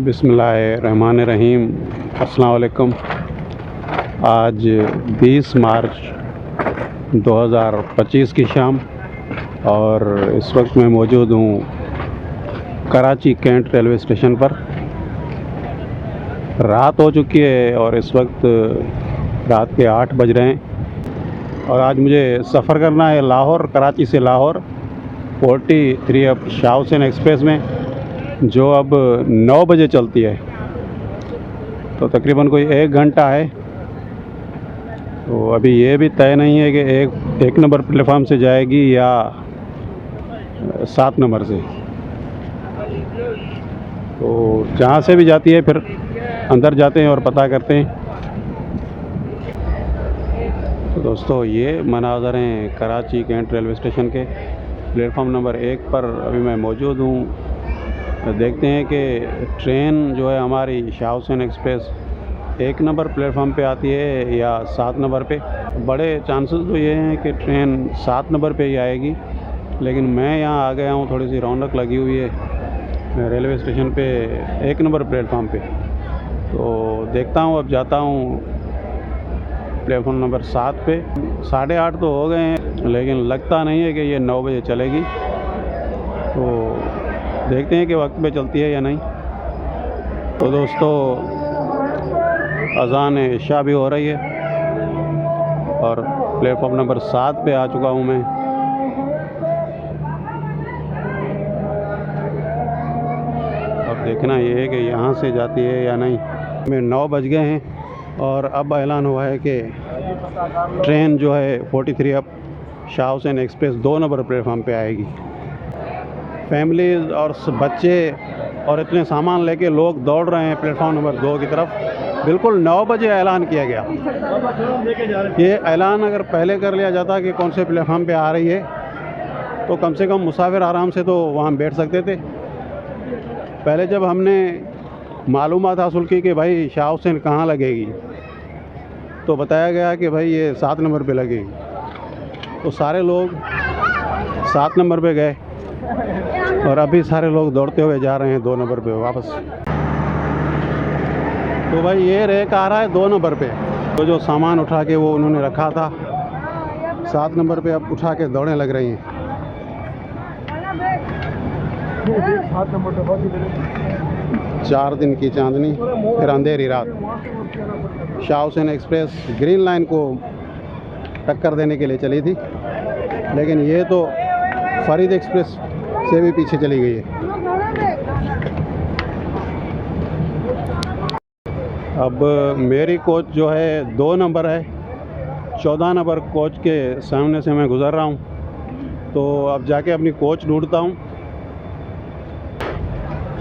बिस्मिल्लाहिर्रहमानिर्रहीम। अस्सलाम वालेकुम। आज 20 मार्च 2025 की शाम और इस वक्त मैं मौजूद हूँ कराची कैंट रेलवे स्टेशन पर। रात हो चुकी है और इस वक्त रात के 8 बज रहे हैं और आज मुझे सफ़र करना है लाहौर, कराची से लाहौर 43 अब शाह हुसैन एक्सप्रेस में, जो अब 9 बजे चलती है। तो तकरीबन कोई 1 घंटा है। तो अभी ये भी तय नहीं है कि एक नंबर प्लेटफार्म से जाएगी या 7 नंबर से। तो जहाँ से भी जाती है फिर अंदर जाते हैं और पता करते हैं। तो दोस्तों, ये मनाज़र हैं कराची कैंट रेलवे स्टेशन के। प्लेटफार्म नंबर 1 पर अभी मैं मौजूद हूँ। देखते हैं कि ट्रेन जो है हमारी Shah Hussain express 1 number platform पे आती है या 7 नंबर पे। बड़े चांसेस तो ये हैं कि ट्रेन 7 नंबर पे ही आएगी, लेकिन मैं यहाँ आ गया हूँ, थोड़ी सी रौनक लगी हुई है रेलवे स्टेशन पे 1 नंबर प्लेटफार्म पे। तो देखता हूँ, अब जाता हूँ प्लेटफार्म नंबर 7 पे। 8:30 तो हो गए हैं, लेकिन लगता नहीं है कि ये 9 बजे चलेगी। तो देखते हैं कि वक्त पे चलती है या नहीं। तो दोस्तों, अज़ान इशा भी हो रही है और प्लेटफॉर्म नंबर 7 पे आ चुका हूँ मैं। अब देखना ये है कि यहाँ से जाती है या नहीं। मैं 9 बज गए हैं और अब ऐलान हुआ है कि ट्रेन जो है 43 अब Shah Hussain express 2 number platform पे आएगी। फैमिली और बच्चे और इतने सामान लेके लोग दौड़ रहे हैं प्लेटफॉर्म नंबर 2 की तरफ। बिल्कुल 9 बजे ऐलान किया गया। ये ऐलान अगर पहले कर लिया जाता कि कौन से प्लेटफार्म पे आ रही है, तो कम से कम मुसाफिर आराम से तो वहाँ बैठ सकते थे। पहले जब हमने मालूमात हासिल की कि भाई शाह हुसैन कहाँ लगेगी, तो बताया गया कि भाई ये 7 नंबर पे लगेगी। तो सारे लोग 7 नंबर पे गए और अभी सारे लोग दौड़ते हुए जा रहे हैं 2 नंबर पे वापस। तो भाई ये रेक आ रहा है 2 नंबर पे। तो जो सामान उठा के वो उन्होंने रखा था 7 नंबर पे, अब उठा के दौड़ने लग रही हैं। 4 दिन की चांदनी फिर अंधेरी रात। Shah Hussain express green line को टक्कर देने के लिए चली थी, लेकिन ये तो फरीद एक्सप्रेस से भी पीछे चली गई है। अब मेरी कोच जो है 2 नंबर है, 14 नंबर कोच के सामने से मैं गुज़र रहा हूँ। तो अब जाके अपनी कोच ढूंढता हूँ।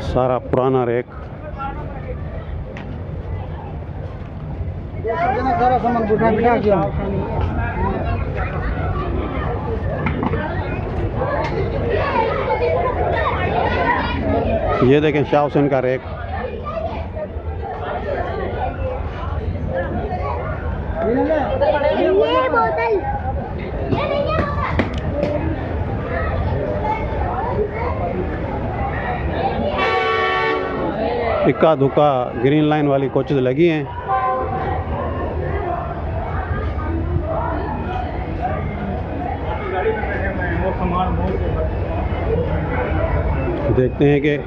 सारा पुराना रेक, सारा सामान बिठा दिया। ये देखें शाह हुसैन का रेक। इक्का दुक्का ग्रीन लाइन वाली कोचेस लगी हैं। देखते हैं कि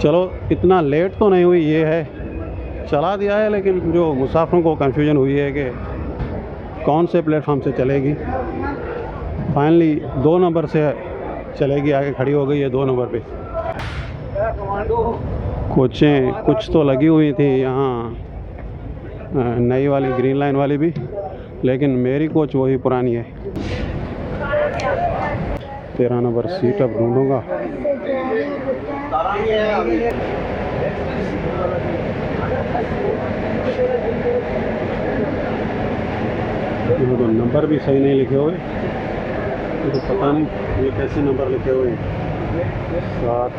चलो इतना लेट तो नहीं हुई, ये है चला दिया है, लेकिन जो मुसाफिरों को कंफ्यूजन हुई है कि कौन से प्लेटफार्म से चलेगी। फाइनली 2 नंबर से चलेगी, आगे खड़ी हो गई है 2 नंबर पे। कोचें कुछ तो लगी हुई थी यहाँ, नई वाली ग्रीन लाइन वाली भी, लेकिन मेरी कोच वही पुरानी है। 13 नंबर सीट अब ढूंढूंगा। यहाँ तो नंबर भी सही नहीं लिखे हुए, तो पता नहीं ये कैसे नंबर लिखे हुए हैं। 60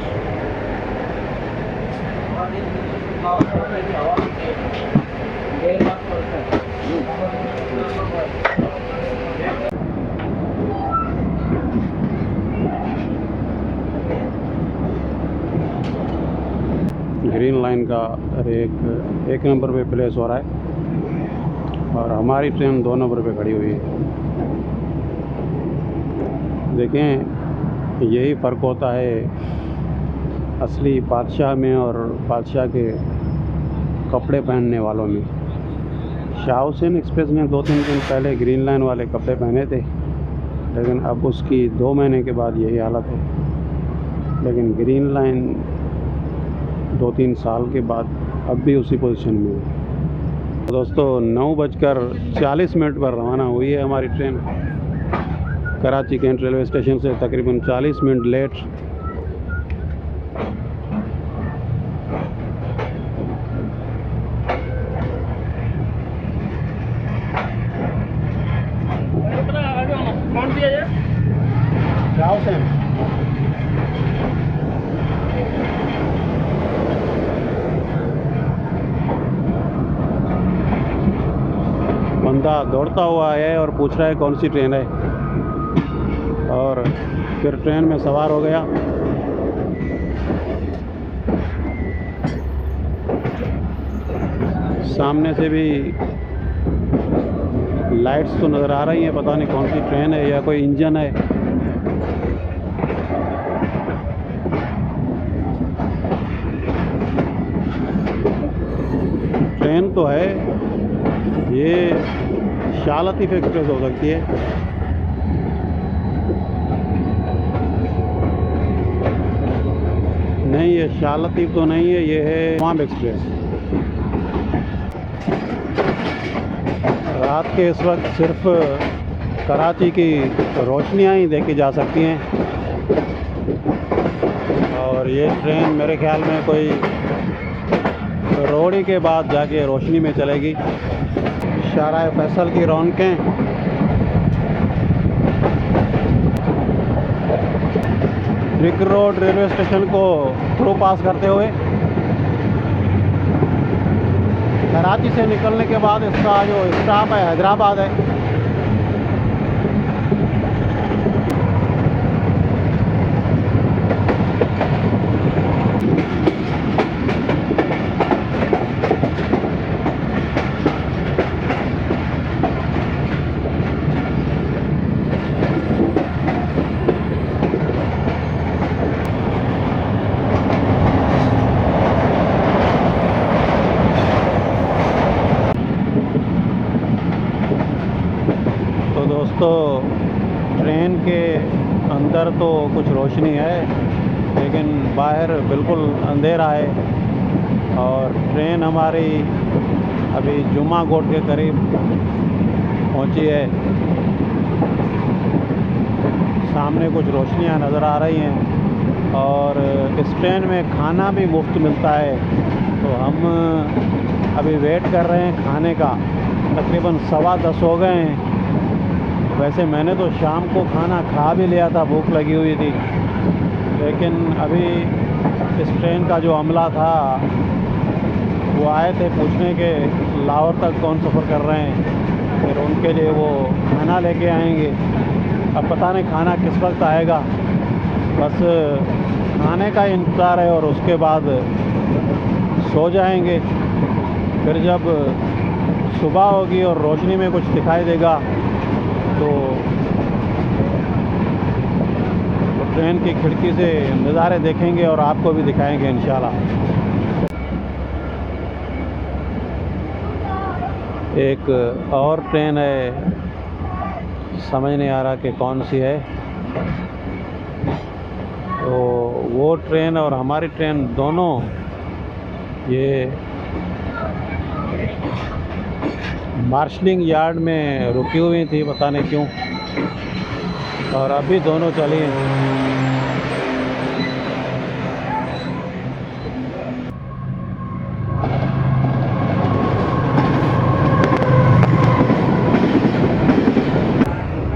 ग्रीन लाइन का एक नंबर पे प्लेस हो रहा है और हमारी ट्रेन 2 नंबर पे खड़ी हुई है। देखें, यही फ़र्क होता है असली बादशाह में और बादशाह के कपड़े पहनने वालों में। शाह हुसैन एक्सप्रेस ने 2-3 दिन पहले ग्रीन लाइन वाले कपड़े पहने थे, लेकिन अब उसकी 2 महीने के बाद यही हालत है। लेकिन ग्रीन लाइन 2-3 साल के बाद अब भी उसी पोजीशन में है। दोस्तों, 9:40 पर रवाना हुई है हमारी train Karachi cantt railway station से, तकरीबन 40 मिनट लेट। बंदा दौड़ता हुआ आया और पूछ रहा है कौन सी ट्रेन है, और फिर ट्रेन में सवार हो गया। सामने से भी लाइट्स तो नज़र आ रही हैं, पता नहीं कौन सी ट्रेन है या कोई इंजन है। ट्रेन तो है, ये शाह लतीफ़ एक्सप्रेस हो सकती है। नहीं, ये शाह लतीफ़ तो नहीं है, ये है तमाम एक्सप्रेस। रात के इस वक्त सिर्फ कराची की रोशनियाँ ही देखी जा सकती हैं, और ये ट्रेन मेरे ख्याल में कोई रोड़ी के बाद जाके रोशनी में चलेगी। शाहराह फैसल की रौनकें, रिंग रोड रेलवे स्टेशन को थ्रू पास करते हुए कराची से निकलने के बाद इसका जो स्टॉप है हैदराबाद है। दोस्तों, ट्रेन के अंदर तो कुछ रोशनी है, लेकिन बाहर बिल्कुल अंधेरा है। और ट्रेन हमारी अभी जुमा कोट के करीब पहुंची है। सामने कुछ रोशनियां नज़र आ रही हैं, और इस ट्रेन में खाना भी मुफ्त मिलता है। तो हम अभी वेट कर रहे हैं खाने का। तकरीबन 10:15 हो गए हैं। वैसे मैंने तो शाम को खाना खा भी लिया था, भूख लगी हुई थी, लेकिन अभी इस ट्रेन का जो अमला था वो आए थे पूछने के लाहौर तक कौन सफ़र कर रहे हैं, फिर उनके लिए वो खाना लेके आएंगे। अब पता नहीं खाना किस वक्त आएगा, बस खाने का इंतज़ार है, और उसके बाद सो जाएंगे। फिर जब सुबह होगी और रोशनी में कुछ दिखाई देगा तो ट्रेन की खिड़की से नज़ारे देखेंगे और आपको भी दिखाएंगे इंशाल्लाह। एक और ट्रेन है, समझ नहीं आ रहा कि कौन सी है। तो वो ट्रेन और हमारी ट्रेन दोनों ये मार्शलिंग यार्ड में रुकी हुई थी, पता नहीं क्यों, और अभी दोनों चली हैं।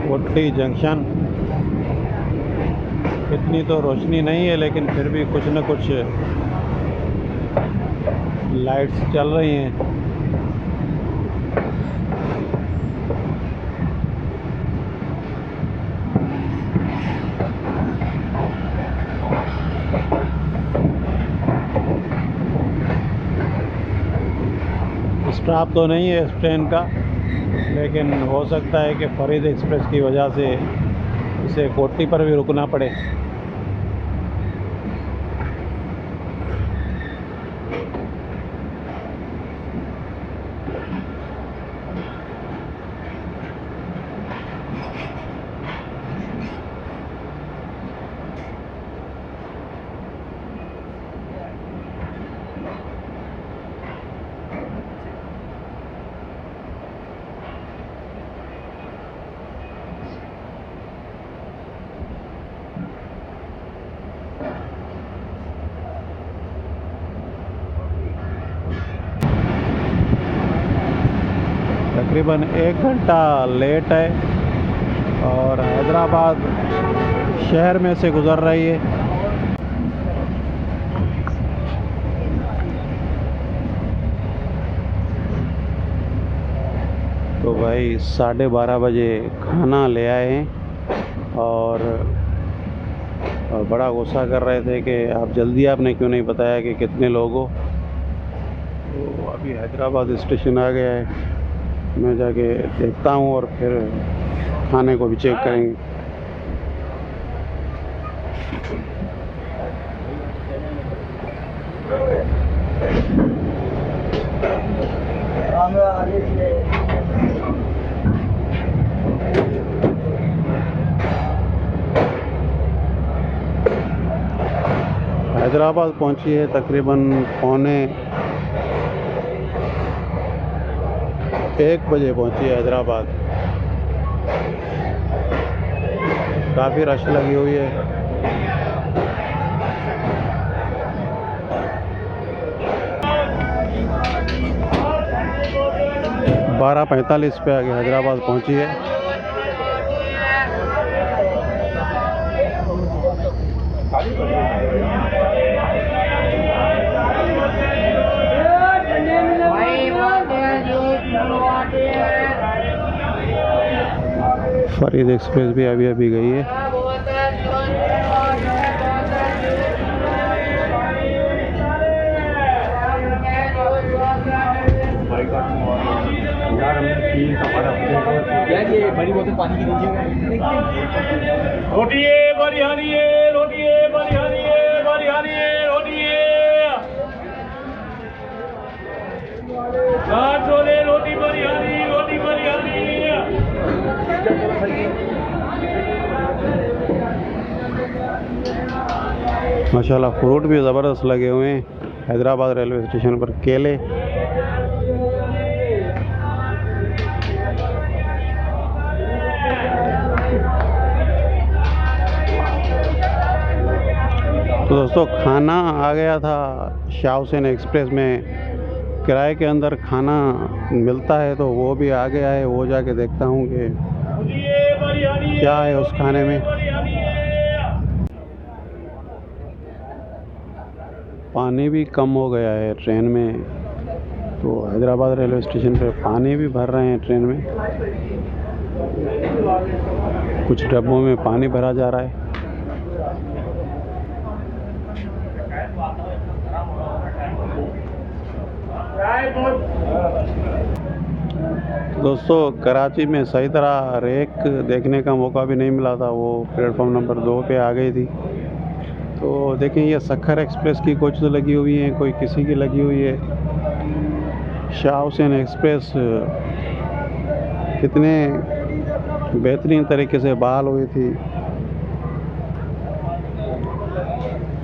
कोटली जंक्शन, इतनी तो रोशनी नहीं है, लेकिन फिर भी कुछ न कुछ लाइट्स चल रही हैं। स्टॉप तो नहीं है इस ट्रेन का, लेकिन हो सकता है कि फरीद एक्सप्रेस की वजह से इसे कोट्टी पर भी रुकना पड़े। तकरीबन 1 घंटा लेट है और हैदराबाद शहर में से गुज़र रही है। तो भाई 12:30 बजे खाना ले आए हैं और बड़ा गुस्सा कर रहे थे कि आप जल्दी आपने क्यों नहीं बताया कि कितने लोग हो। तो अभी हैदराबाद स्टेशन आ गया है, मैं जाके देखता हूँ और फिर खाने को भी चेक करेंगे। हैदराबाद पहुंची है तकरीबन 1:45 बजे पहुंची है हैदराबाद। काफ़ी रश लगी हुई है। 12:45 पे आगे हैदराबाद पहुंची है। फरीद एक्सप्रेस भी अभी अभी गई है। ये बड़ी बोतल पानी की दीजिएगा। रोटिए बरियानी रोटिए बरियानी रोटिए छोले रोटी बरियानी माशाल्लाह फ्रूट भी ज़बरदस्त लगे हुए हैं हैदराबाद रेलवे स्टेशन पर। केले, तो दोस्तों खाना आ गया था शाह हुसैन एक्सप्रेस में। किराए के अंदर खाना मिलता है तो वो भी आ गया है। वो जाके देखता हूँ कि क्या है उस खाने में। पानी भी कम हो गया है ट्रेन में, तो हैदराबाद रेलवे स्टेशन पे पानी भी भर रहे हैं ट्रेन में। कुछ डब्बों में पानी भरा जा रहा है। दोस्तों कराची में सही तरह रेक देखने का मौका भी नहीं मिला था। वो प्लेटफॉर्म नंबर 2 पे आ गई थी। तो देखें ये सखर एक्सप्रेस की कोच तो लगी हुई है, कोई किसी की लगी हुई है। शाह हुसैन एक्सप्रेस कितने बेहतरीन तरीके से बहाल हुई थी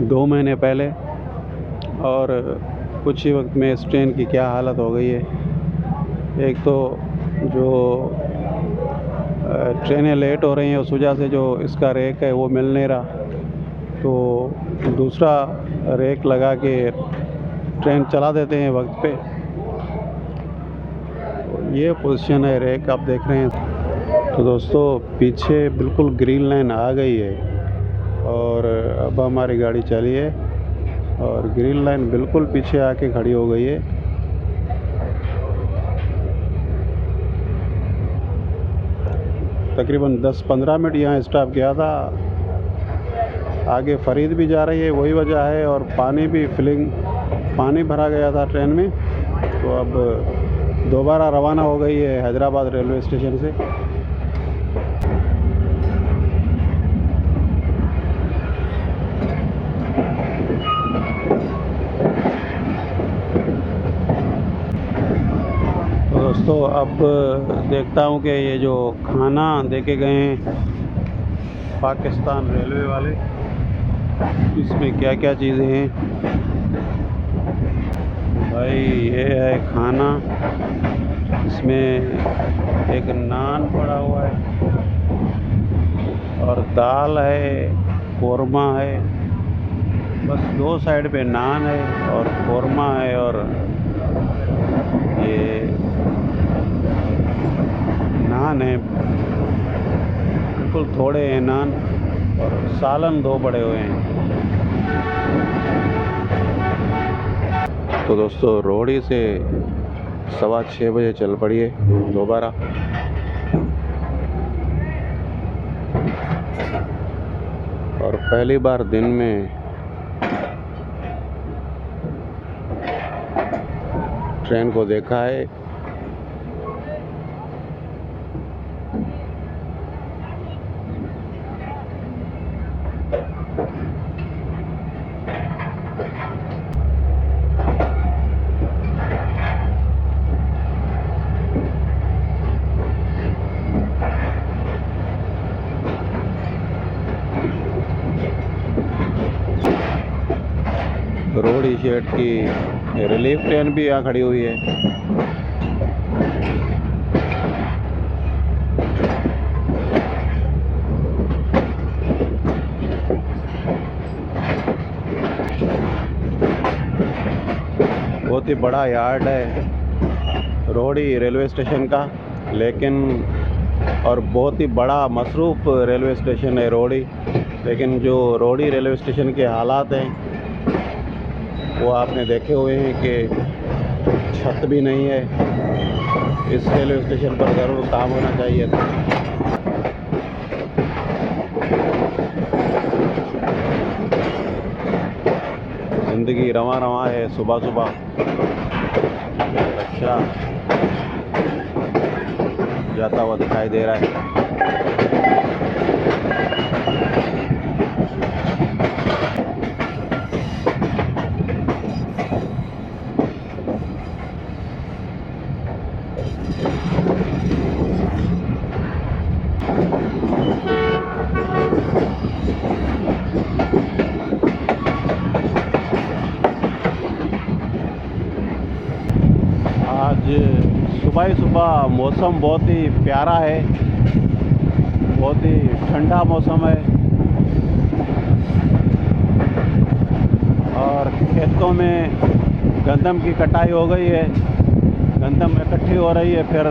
2 महीने पहले, और कुछ ही वक्त में इस ट्रेन की क्या हालत हो गई है। एक तो जो ट्रेनें लेट हो रही हैं उस वजह से जो इसका रेक है वो मिल नहीं रहा, तो दूसरा रेक लगा के ट्रेन चला देते हैं वक्त पे। ये पोजीशन है रेक आप देख रहे हैं। तो दोस्तों पीछे बिल्कुल ग्रीन लाइन आ गई है और अब हमारी गाड़ी चली है और ग्रीन लाइन बिल्कुल पीछे आके खड़ी हो गई है। तकरीबन 10-15 मिनट यहाँ स्टॉप किया था। आगे फरीद भी जा रही है, वही वजह है, और पानी भी पानी भरा गया था ट्रेन में। तो अब दोबारा रवाना हो गई है हैदराबाद रेलवे स्टेशन से। तो दोस्तों अब देखता हूँ कि ये जो खाना देके गए हैं पाकिस्तान रेलवे वाले, इसमें क्या क्या चीज़ें हैं। भाई ये है खाना, इसमें एक नान पड़ा हुआ है और दाल है, कोरमा है, बस दो साइड पे नान है और कोरमा है, और ये नान है, बिल्कुल थोड़े हैं नान, और सालन दो पड़े हुए हैं। तो दोस्तों रोहड़ी से 6:15 बजे चल पड़ी है दोबारा। और पहली बार दिन में ट्रेन को देखा है। रोहड़ी शेड की रिलीफ ट्रेन भी यहाँ खड़ी हुई है। बहुत ही बड़ा यार्ड है रोहड़ी रेलवे स्टेशन का, लेकिन और बहुत ही बड़ा मसरूफ़ रेलवे स्टेशन है रोहड़ी। लेकिन जो रोहड़ी रेलवे स्टेशन के हालात हैं वो आपने देखे हुए हैं कि छत भी नहीं है। इस रेलवे स्टेशन पर ज़रूर काम होना चाहिए था। ज़िंदगी रवां रवां है। सुबह सुबह अच्छा जाता हुआ दिखाई दे रहा है। आज सुबह ही सुबह मौसम बहुत ही प्यारा है, बहुत ही ठंडा मौसम है, और खेतों में गंदम की कटाई हो गई है। गंदम इकट्ठी हो रही है, फिर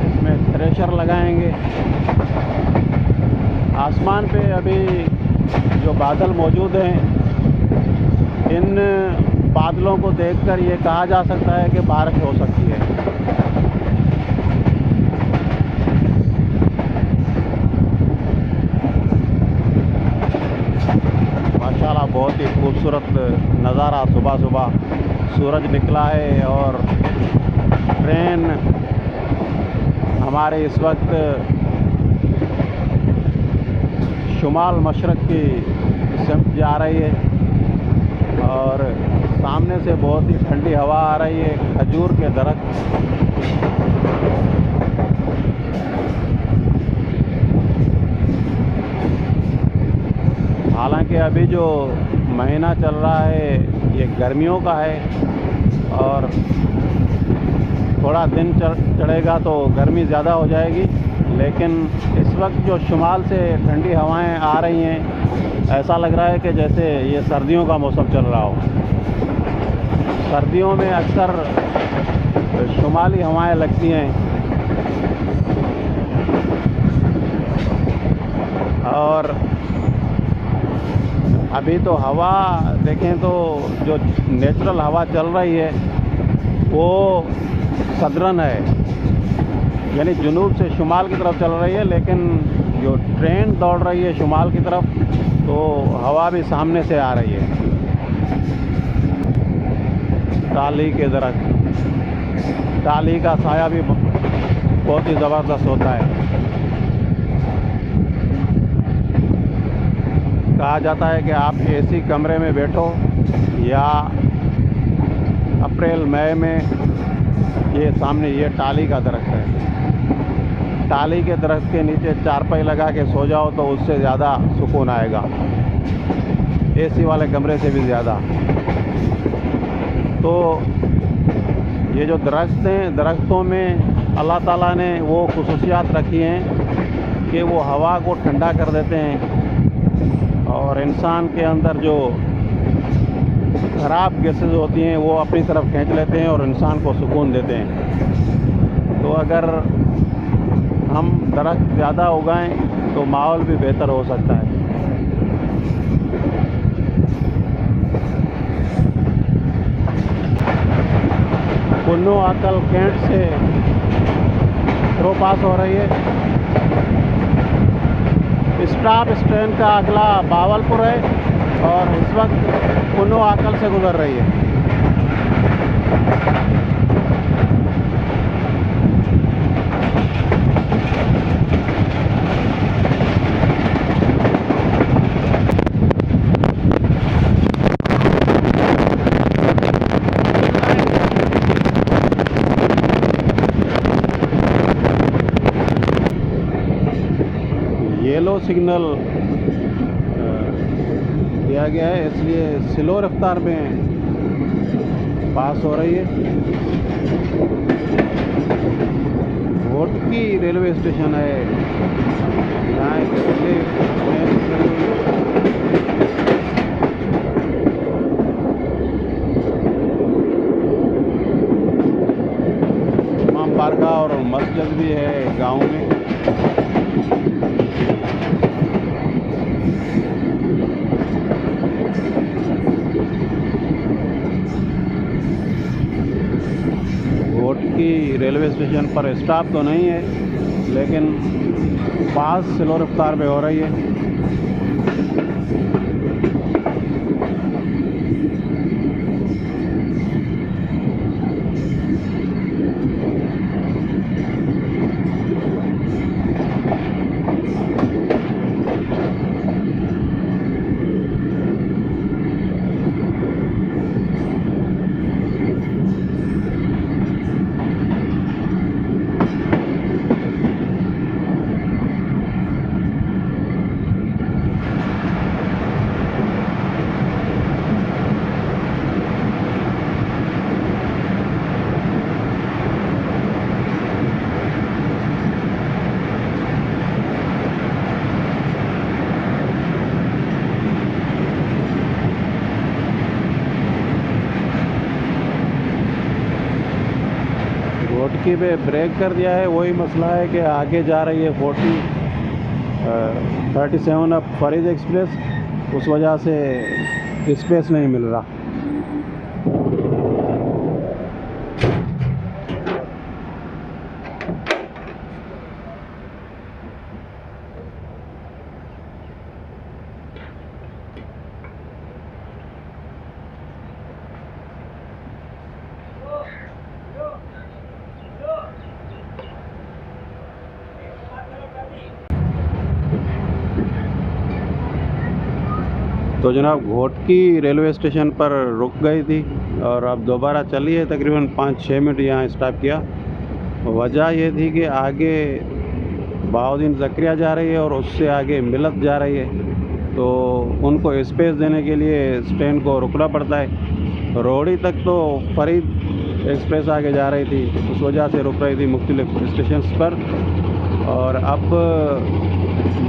इसमें थ्रेशर लगाएंगे। आसमान पे अभी जो बादल मौजूद हैं, इन बादलों को देखकर ये कहा जा सकता है कि बारिश हो सकती है। माशाल्लाह बहुत ही खूबसूरत नज़ारा। सुबह सुबह सूरज निकला है और ट्रेन हमारे इस वक्त शुमाल मशरक़ की सिमत जा रही है, और सामने से बहुत ही ठंडी हवा आ रही है। खजूर के दरख्त हालांकि अभी जो महीना चल रहा है ये गर्मियों का है, और थोड़ा दिन चढ़ेगा तो गर्मी ज़्यादा हो जाएगी। लेकिन इस वक्त जो शुमाल से ठंडी हवाएं आ रही हैं, ऐसा लग रहा है कि जैसे ये सर्दियों का मौसम चल रहा हो। सर्दियों में अक्सर शुमाली हवाएं लगती हैं, और अभी तो हवा देखें तो जो नेचुरल हवा चल रही है वो सदरन है, यानी जुनूब से शुमाल की तरफ चल रही है। लेकिन जो ट्रेन दौड़ रही है शुमाल की तरफ, तो हवा भी सामने से आ रही है। टाली के दरख्त टाली का साया भी बहुत ही ज़बरदस्त होता है। कहा जाता है कि आप एसी कमरे में बैठो या अप्रैल मई में, ये सामने ये टाली का दरख्त है, टाली के दरख्त के नीचे चारपाई लगा के सो जाओ तो उससे ज़्यादा सुकून आएगा, एसी वाले कमरे से भी ज़्यादा। तो ये जो दरख्त हैं, दरख्तों में अल्लाह ताला ने वो खुसूसियात रखी हैं कि वो हवा को ठंडा कर देते हैं और इंसान के अंदर जो ख़राब गैसेस होती हैं वो अपनी तरफ खींच लेते हैं और इंसान को सुकून देते हैं। तो अगर हम दरख्त ज़्यादा उगाएं तो माहौल भी बेहतर हो सकता है। कुन्नू आकल कैंट से प्रो पास हो रही है। स्टॉप इस ट्रेन का अगला बावलपुर है और इस वक्त कुन्नू आकल से गुजर रही है। येलो सिग्नल दिया गया है, इसलिए स्लो रफ्तार में पास हो रही है। घोटकी रेलवे स्टेशन है, यहाँ एक रेलवे ट्रेन खड़ी हुई है। इमाम बारगाह और मस्जिद भी है गांव में। घोटकी रेलवे स्टेशन पर स्टॉप तो नहीं है, लेकिन पास स्लो रफ्तार पे हो रही है। घोटकी पे ब्रेक कर दिया है। वही मसला है कि आगे जा रही है 37 अब फरीद एक्सप्रेस, उस वजह से स्पेस नहीं मिल रहा। तो जनाब घोटकी रेलवे स्टेशन पर रुक गई थी और अब दोबारा चली है। तकरीबन 5-6 मिनट यहाँ स्टॉप किया। वजह ये थी कि आगे बहाउद्दीन ज़करिया जा रही है और उससे आगे मिलत जा रही है, तो उनको स्पेस देने के लिए इस ट्रेन को रुकना पड़ता है। रोहड़ी तक तो फरीद एक्सप्रेस आगे जा रही थी, उस वजह से रुक रही थी मुख्तलिफ स्टेशंस पर। और अब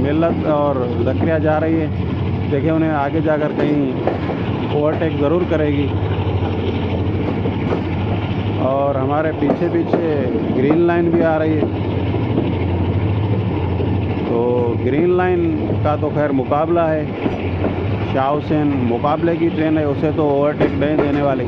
मिलत और ज़करिया जा रही है, देखिए उन्हें आगे जाकर कहीं ओवरटेक ज़रूर करेगी। और हमारे पीछे पीछे ग्रीन लाइन भी आ रही है, तो ग्रीन लाइन का तो खैर मुकाबला है। शाह हुसैन मुकाबले की ट्रेन है, उसे तो ओवरटेक नहीं देने वाली।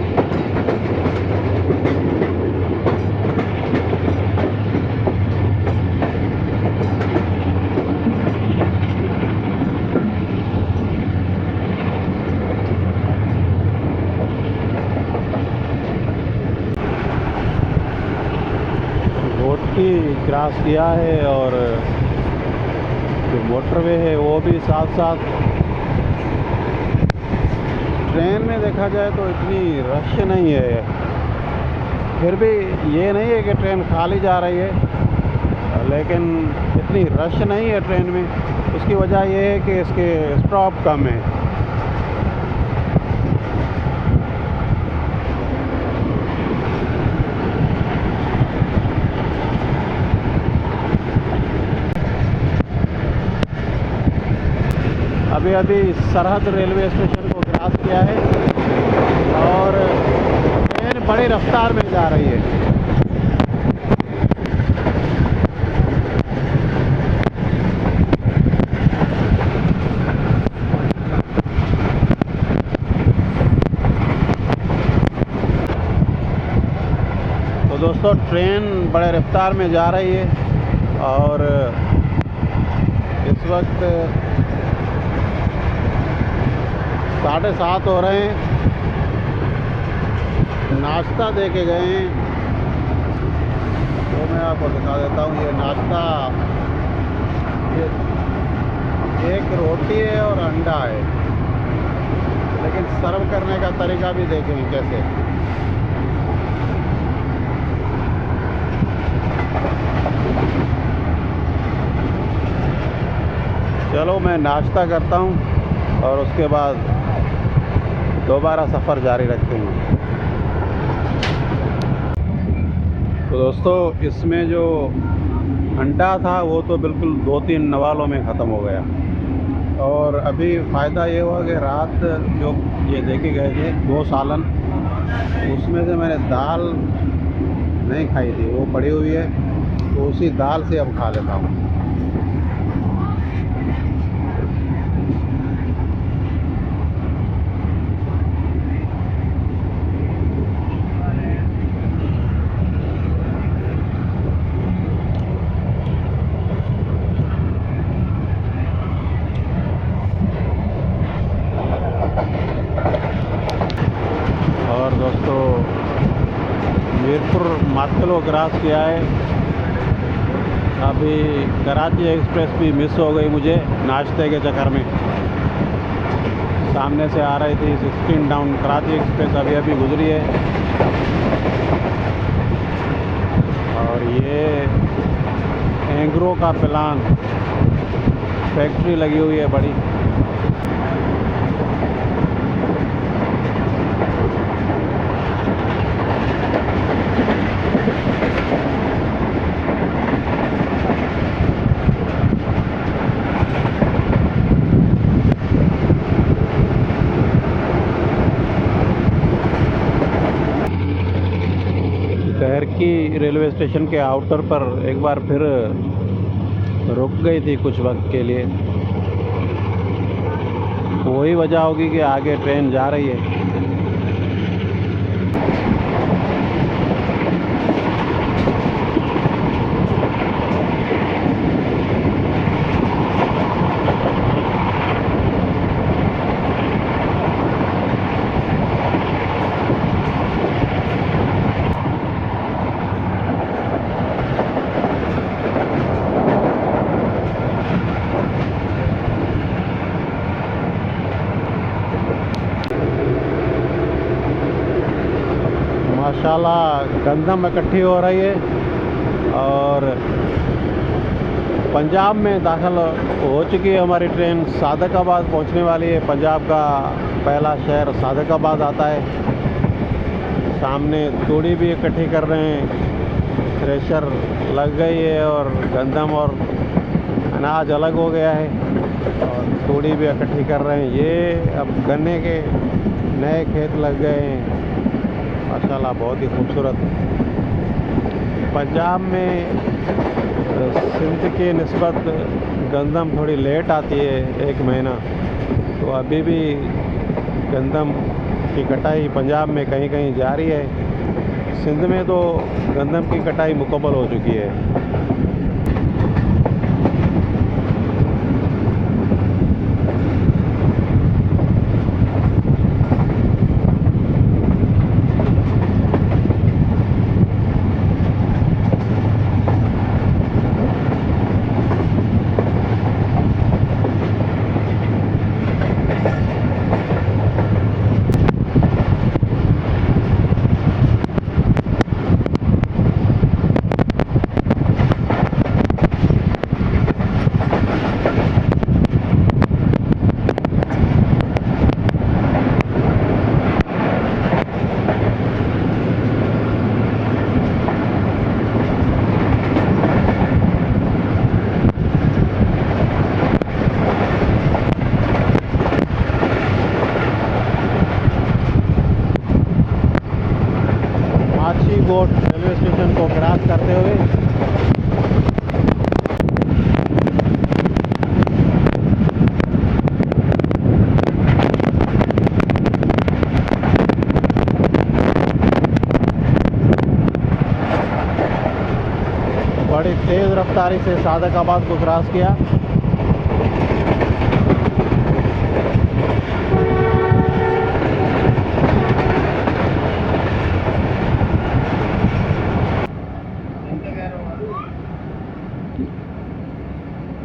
क्रॉस किया है और जो मोटरवे है वो भी साथ साथ। ट्रेन में देखा जाए तो इतनी रश नहीं है, फिर भी ये नहीं है कि ट्रेन खाली जा रही है, लेकिन इतनी रश नहीं है ट्रेन में। उसकी वजह ये है कि इसके स्टॉप कम है। अभी अभी सरहद रेलवे स्टेशन को क्रॉस किया है और ट्रेन बड़ी रफ्तार में जा रही है। तो दोस्तों, ट्रेन बड़े रफ्तार में जा रही है और इस वक्त 7:30 हो रहे हैं। नाश्ता दे के गए हैं, तो मैं आपको दिखा देता हूँ। ये नाश्ता, ये एक रोटी है और अंडा है, लेकिन सर्व करने का तरीका भी देखें कैसे। चलो मैं नाश्ता करता हूँ और उसके बाद दोबारा सफ़र जारी रखते हैं। तो दोस्तों, इसमें जो अंडा था वो तो बिल्कुल 2-3 नवालों में ख़त्म हो गया। और अभी फ़ायदा ये हुआ कि रात जो ये देखे गए थे 2 सालन, उसमें से मैंने दाल नहीं खाई थी, वो पड़ी हुई है, तो उसी दाल से अब खा लेता हूँ। और दोस्तों, मीरपुर मातकल को क्रॉस किया है। अभी कराची एक्सप्रेस भी मिस हो गई मुझे नाश्ते के चक्कर में। सामने से आ रही थी 16 डाउन कराची एक्सप्रेस, अभी अभी गुजरी है। और ये एंग्रो का प्लान फैक्ट्री लगी हुई है बड़ी। की रेलवे स्टेशन के आउटर पर एक बार फिर रुक गई थी कुछ वक्त के लिए। वही वजह होगी कि आगे ट्रेन जा रही है। माशाल्लाह गंदम इकट्ठी हो रही है और पंजाब में दाखिल हो चुकी है हमारी ट्रेन। सादकाबाद पहुंचने वाली है। पंजाब का पहला शहर सादकाबाद आता है। सामने तूड़ी भी इकट्ठी कर रहे हैं, थ्रेशर लग गई है और गंदम और अनाज अलग हो गया है और तूड़ी भी इकट्ठी कर रहे हैं। ये अब गन्ने के नए खेत लग गए हैं माशाल्लाह, बहुत ही खूबसूरत। पंजाब में सिंध की निस्बत गंदम थोड़ी लेट आती है, 1 महीना। तो अभी भी गंदम की कटाई पंजाब में कहीं कहीं जारी है। सिंध में तो गंदम की कटाई मुकम्मल हो चुकी है। रफ्तारी से सादकाबाद को क्रॉस किया।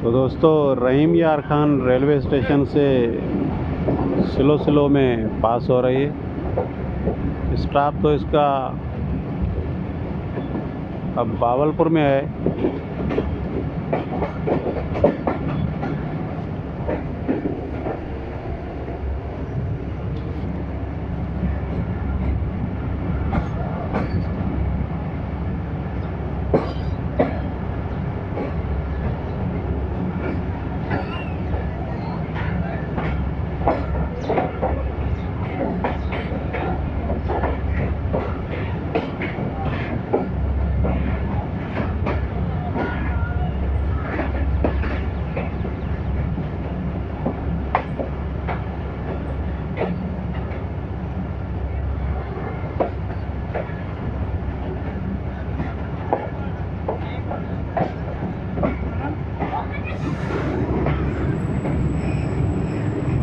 तो दोस्तों, रहीम यार खान रेलवे स्टेशन से स्लो स्लो में पास हो रही है। स्टॉप तो इसका अब बावलपुर में है।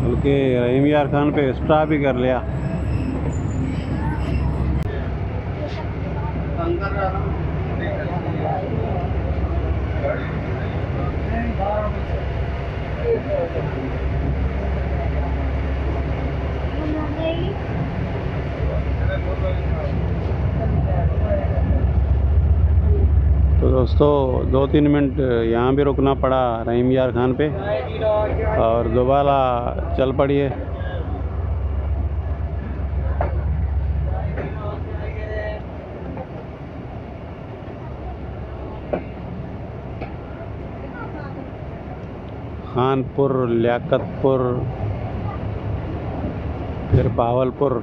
बल्कि रहीम यार खान पे स्टॉप भी कर लिया। तो दोस्तों, 2-3 मिनट यहाँ भी रुकना पड़ा रहीम यार खान पे और दोबारा चल पड़ी है। खानपुर, लियाकतपुर, फिर बावलपुर।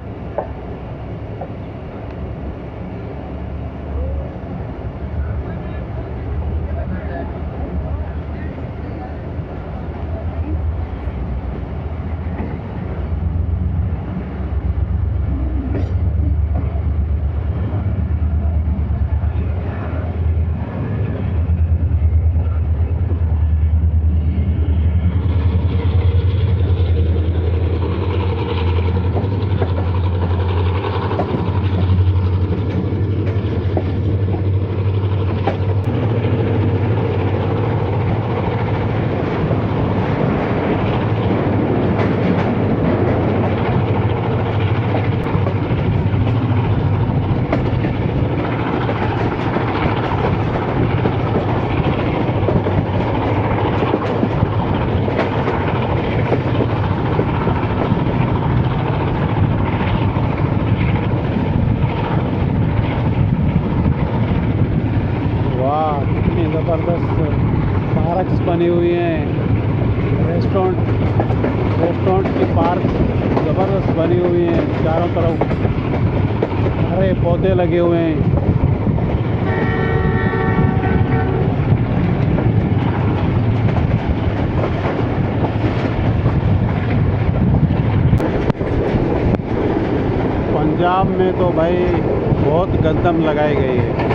ज़बरदस्त पार्क्स बनी हुई हैं। रेस्टोरेंट की पार्क ज़बरदस्त बनी हुई हैं। चारों तरफ हरे पौधे लगे हुए हैं। पंजाब में तो भाई बहुत गंदम लगाई गई है।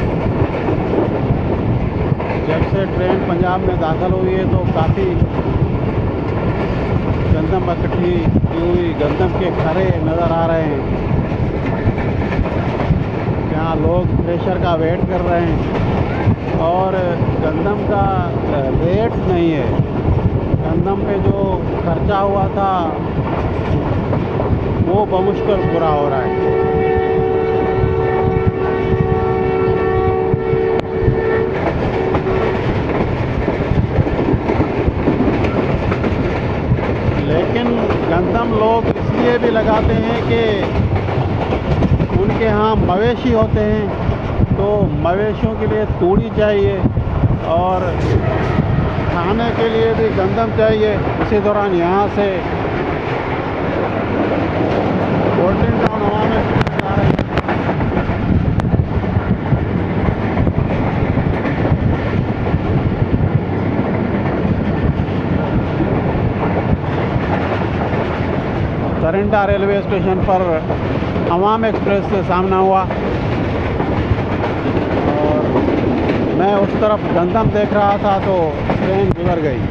जब से ट्रेन पंजाब में दाखिल हुई है तो काफ़ी गंदम इकट्ठी की हुई गंदम के खरे नज़र आ रहे हैं। जहाँ लोग प्रेशर का वेट कर रहे हैं और गंदम का रेट नहीं है। गंदम पे जो खर्चा हुआ था वो बमुश्किल पूरा हो रहा है। लेकिन गंदम लोग इसलिए भी लगाते हैं कि उनके यहाँ मवेशी होते हैं, तो मवेशियों के लिए तूड़ी चाहिए और खाने के लिए भी गंदम चाहिए। इसी दौरान यहाँ से गोल्डन टाउन हवा में जा रहे हैं। सरिंडा रेलवे स्टेशन पर अवाम एक्सप्रेस से सामना हुआ और मैं उस तरफ गंदम देख रहा था तो ट्रेन गुजर गई।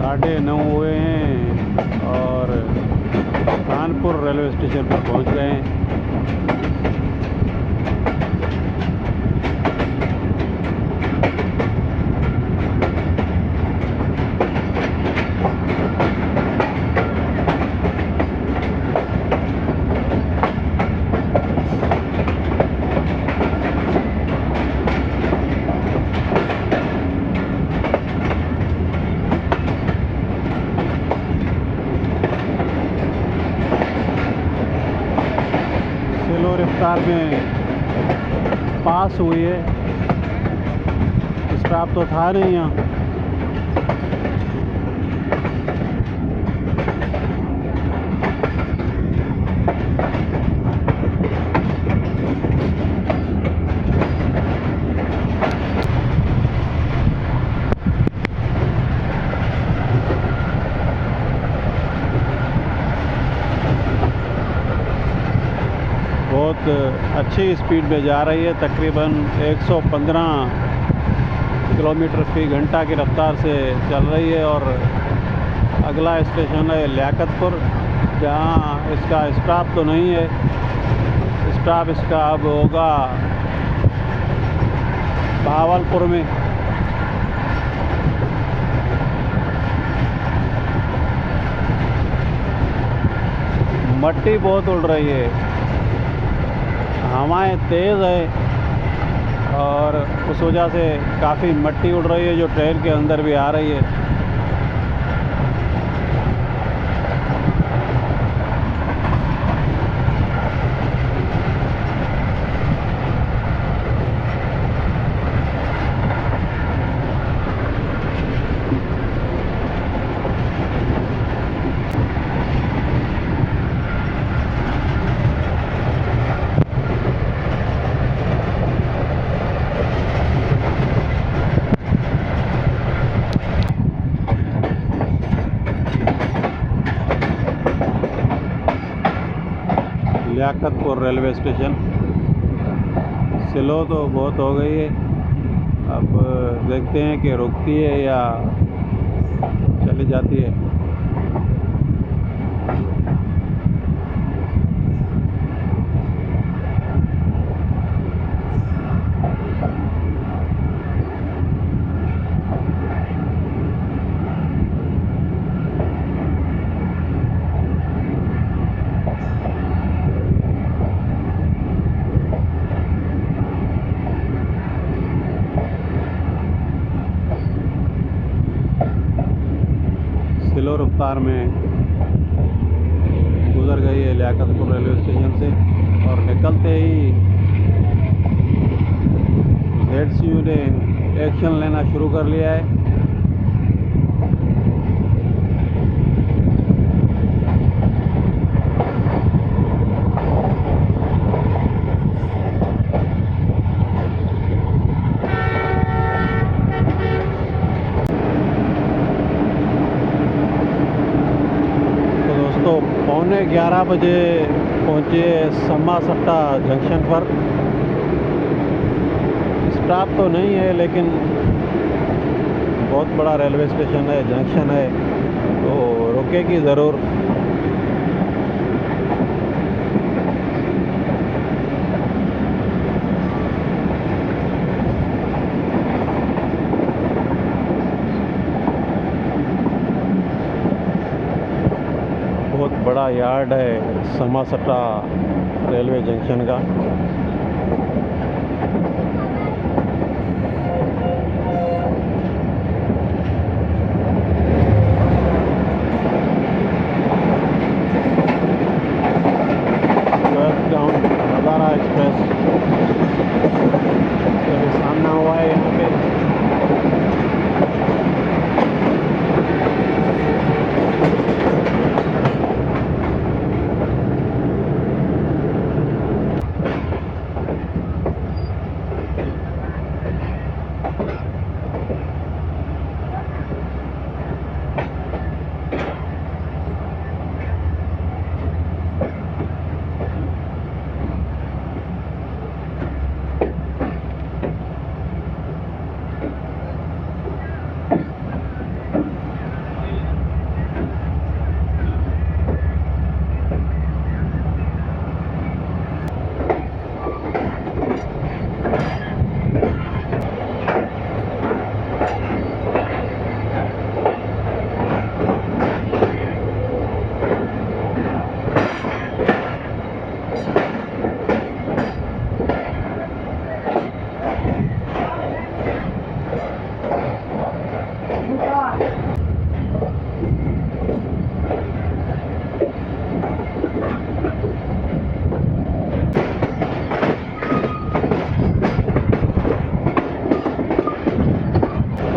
9:30 हुए हैं और कानपुर रेलवे स्टेशन पर पहुंच गए हैं। रफ्तार में पास हुई है, स्टॉप तो था नहीं यहाँ। बहुत अच्छी स्पीड में जा रही है, तकरीबन 115 किलोमीटर फी घंटा की रफ्तार से चल रही है। और अगला स्टेशन है लियाकतपुर, जहाँ इसका स्टॉप तो नहीं है। स्टॉप इसका अब होगा भावलपुर में। मट्टी बहुत उड़ रही है, हवाएं तेज़ है और उस वजह से काफ़ी मट्टी उड़ रही है जो ट्रेन के अंदर भी आ रही है। लियाकतपुर रेलवे स्टेशन स्लो तो बहुत हो गई है। अब देखते हैं कि रुकती है या चली जाती है। स्लो रफ्तार में गुजर गई है लियाकतपुर रेलवे स्टेशन से। और निकलते ही ZCU ने एक्शन लेना शुरू कर लिया है। तो 11:15 बजे पहुँचे सम्मा-सट्टा जंक्शन पर। स्टॉप तो नहीं है लेकिन बहुत बड़ा रेलवे स्टेशन है, जंक्शन है, तो रुकेगी ज़रूर। बहुत बड़ा यार्ड है सम्मा-सट्टा रेलवे जंक्शन का। नज़ारा एक्सप्रेस अभी सामना हुआ है यहाँ पे।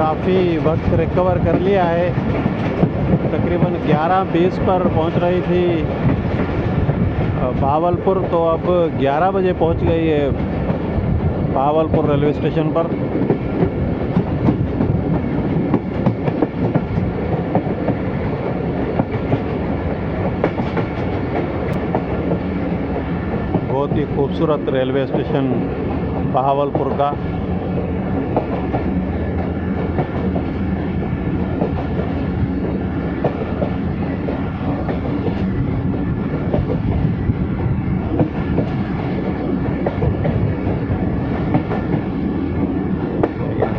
काफ़ी वक्त रिकवर कर लिया है। तकरीबन 11:20 पर पहुंच रही थी भावलपुर, तो अब 11 बजे पहुंच गई है भावलपुर रेलवे स्टेशन पर। बहुत ही खूबसूरत रेलवे स्टेशन भावलपुर का।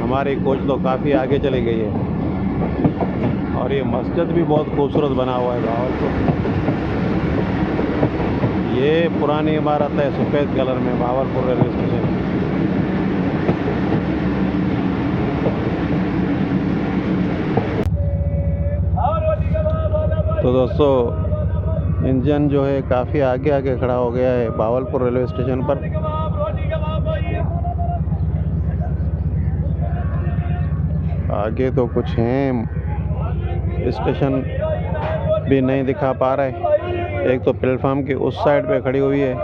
हमारी कोच तो काफ़ी आगे चली गई है और ये मस्जिद भी बहुत खूबसूरत बना हुआ है भावलपुर। ये पुरानी इमारत है सफ़ेद कलर में, भावलपुर रेलवे स्टेशन। तो दोस्तों, इंजन जो है काफ़ी आगे आगे खड़ा हो गया है भावलपुर रेलवे स्टेशन पर। आगे तो कुछ हैं स्टेशन भी नहीं दिखा पा रहे। एक तो प्लेटफार्म की उस साइड पे खड़ी हुई है।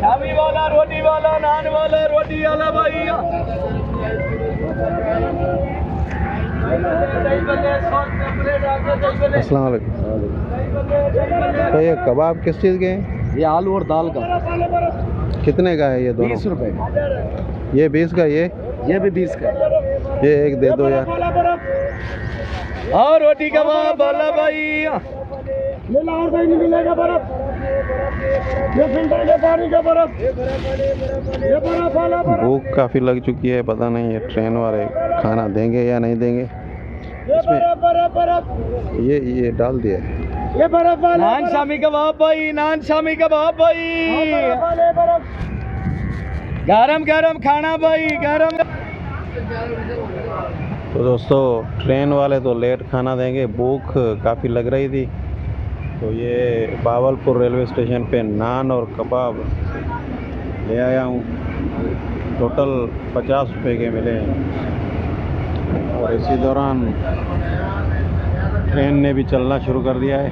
शामी वाला रोटी वाला, नान वाला, रोटी वाला भाई। अस्सलाम वालेकुम। तो ये कबाब किस चीज़ के हैं? ये आलू और दाल का। कितने का है ये दोनों? 20 रुपए। ये 20 का, ये भी 20 का। ये एक दे दो यार। और रोटी कबाब वाला भाई। मिला और कहीं नहीं मिलेगा बर्फ। ये फिल्टर के पानी का बर्फ। ये बर्फ वाला बर्फ। भूख काफ़ी लग चुकी है, पता नहीं ये ट्रेन वाले खाना देंगे या नहीं देंगे। इसमें ये डाल दिया है। ये बर्फ वाला नान शामी कबाब भाई, नान शामी कबाब भाई। गरम गरम खाना भाई, गरम। तो दोस्तों, ट्रेन वाले तो लेट खाना देंगे, भूख काफ़ी लग रही थी, तो ये भावलपुर रेलवे स्टेशन पे नान और कबाब ले आया हूँ। टोटल 50 रुपये के मिले हैं। और इसी दौरान ट्रेन ने भी चलना शुरू कर दिया है।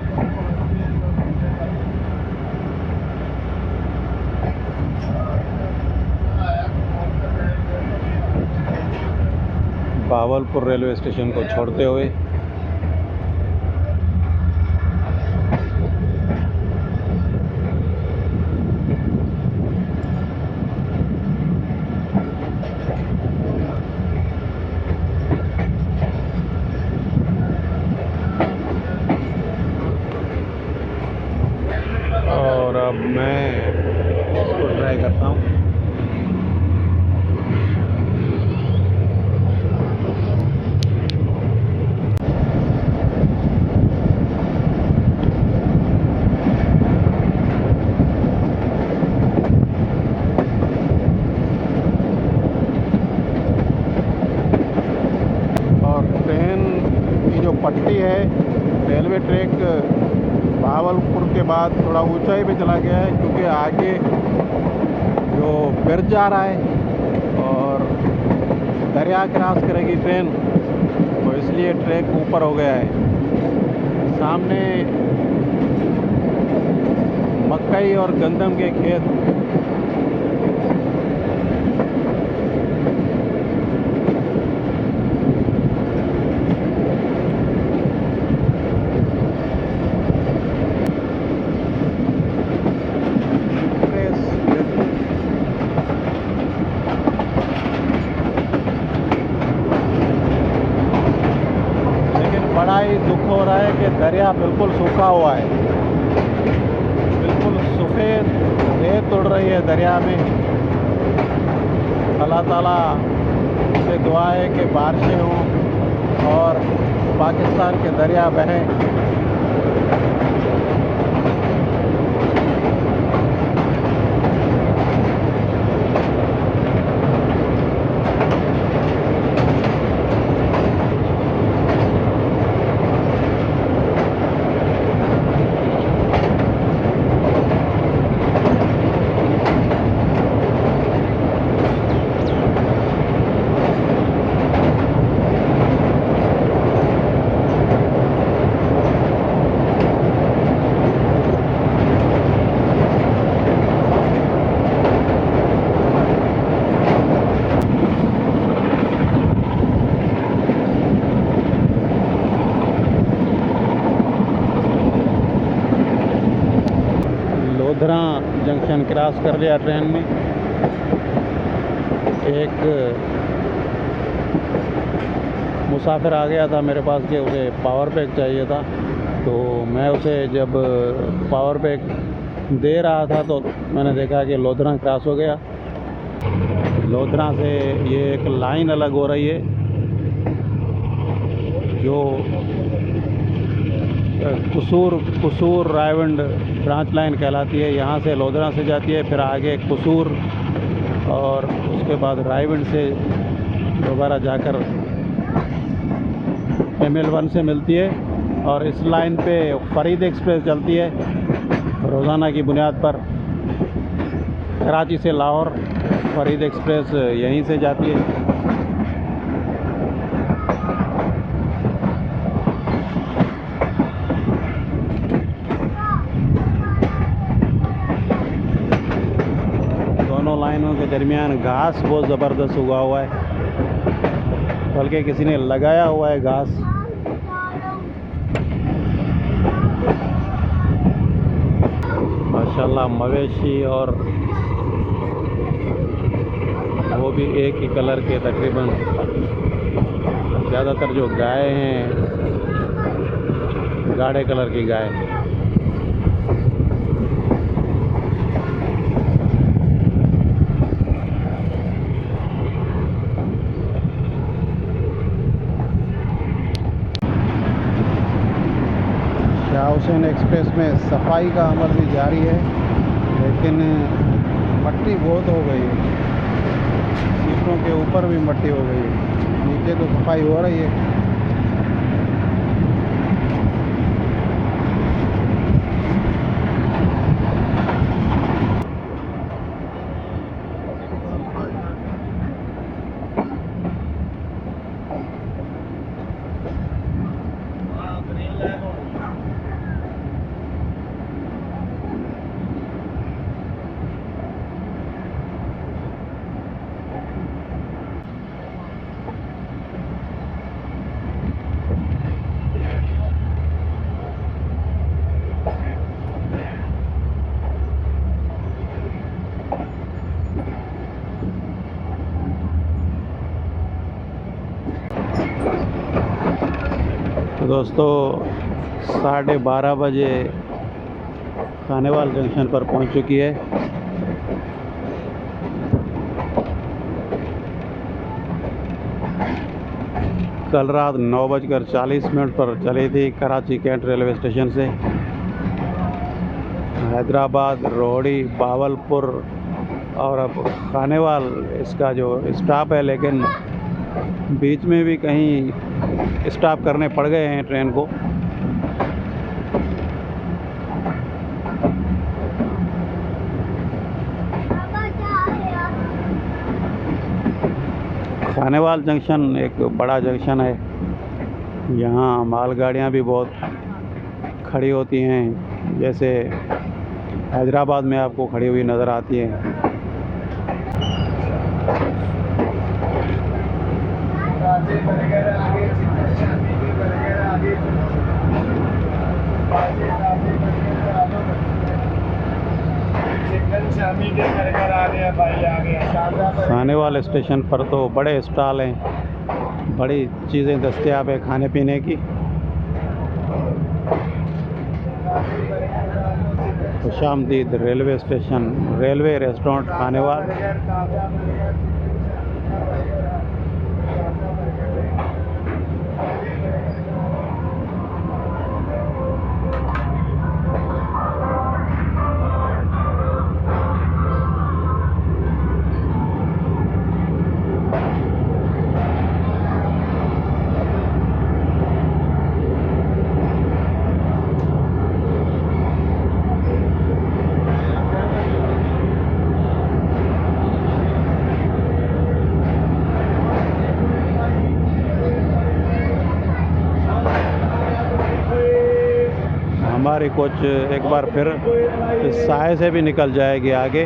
भावलपुर रेलवे स्टेशन को छोड़ते हुए और अब मैं इसको ट्राई करता हूँ। पट्टी है, रेलवे ट्रैक भावलपुर के बाद थोड़ा ऊंचाई पे चला गया है, क्योंकि आगे जो ब्रिज जा रहा है और दरिया क्रॉस करेगी ट्रेन, तो इसलिए ट्रैक ऊपर हो गया है। सामने मकई और गंदम के खेत। बड़ा ही दुख हो रहा है कि दरिया बिल्कुल सूखा हुआ है, बिल्कुल सफ़ेद रेत उड़ रही है दरिया में। अल्लाह ताला से दुआ है कि बारिशें हों और पाकिस्तान के दरिया बहें। लोधरा जंक्शन क्रॉस कर लिया ट्रेन ने। एक मुसाफिर आ गया था मेरे पास कि उसे पावर पैक चाहिए था, तो मैं उसे जब पावर पैक दे रहा था तो मैंने देखा कि लोधरा क्रॉस हो गया। लोधरा से ये एक लाइन अलग हो रही है जो कुसूर रायवंड ब्रांच लाइन कहलाती है। यहाँ से लोधरा से जाती है, फिर आगे कुसूर और उसके बाद रायवंड से दोबारा जाकर ML1 से मिलती है। और इस लाइन पे फरीद एक्सप्रेस चलती है रोज़ाना की बुनियाद पर। कराची से लाहौर फरीद एक्सप्रेस यहीं से जाती है। दोनों लाइनों के दरमियान घास बहुत ज़बरदस्त उगा हुआ है, बल्कि किसी ने लगाया हुआ है घास। माशाल्लाह मवेशी और वो भी एक ही कलर के तकरीबन। ज़्यादातर जो गाय हैं गाढ़े कलर की गाय। शाह हुसैन एक्सप्रेस में सफाई का अमल भी जारी है, लेकिन मट्टी बहुत हो गई है। सीटों के ऊपर भी मट्टी हो गई है, नीचे तो सफाई हो रही है। तो दोस्तों 12:30 बजे खानेवाल जंक्शन पर पहुंच चुकी है। कल रात 9:40 पर चली थी कराची कैंट रेलवे स्टेशन से। हैदराबाद, रोहड़ी, बावलपुर और अब खानेवाल इसका जो स्टॉप है, लेकिन बीच में भी कहीं स्टॉप करने पड़ गए हैं ट्रेन को। खानेवाल जंक्शन एक बड़ा जंक्शन है, यहाँ मालगाड़ियाँ भी बहुत खड़ी होती हैं, जैसे हैदराबाद में आपको खड़ी हुई नज़र आती हैं। खानेवाल स्टेशन पर तो बड़े स्टॉल हैं, बड़ी चीज़ें दस्तयाब है खाने पीने की। खुशामदीद railway station, railway restaurant Khanewal. हमारी कोच एक बार फिर इस साए से भी निकल जाएगी आगे।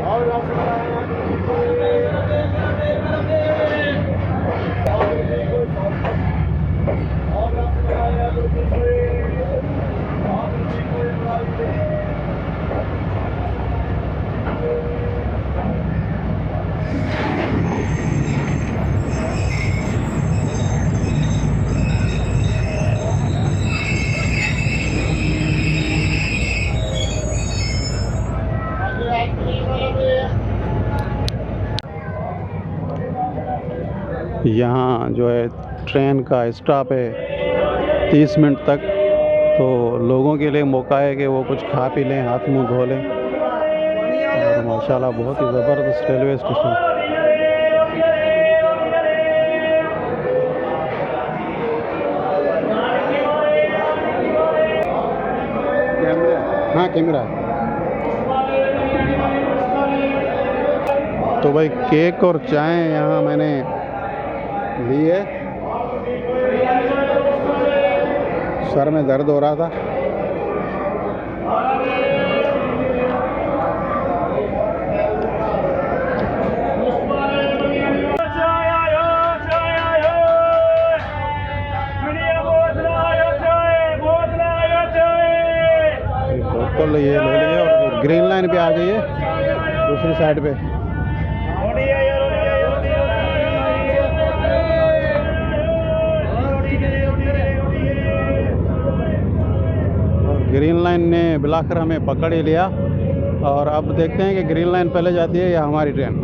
यहाँ जो है ट्रेन का स्टॉप है 30 मिनट तक, तो लोगों के लिए मौका है कि वो कुछ खा पी लें, हाथ मुंह धो लें। और माशाल्लाह बहुत ही ज़बरदस्त रेलवे स्टेशन। हाँ कैमरा है। तो भाई केक और चाय यहाँ मैंने ली है। सर में दर्द हो रहा था। बोतल ये ले लिए और ग्रीन लाइन पे आ गई है दूसरी साइड पे। ग्रीन लाइन ने बुलाकर हमें पकड़ ही लिया और अब देखते हैं कि ग्रीन लाइन पहले जाती है या हमारी ट्रेन,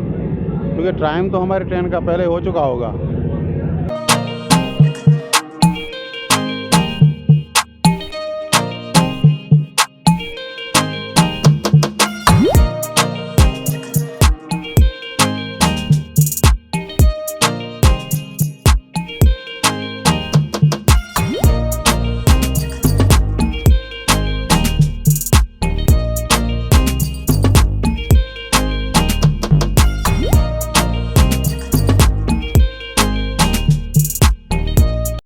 क्योंकि टाइम तो हमारी ट्रेन का पहले हो चुका होगा।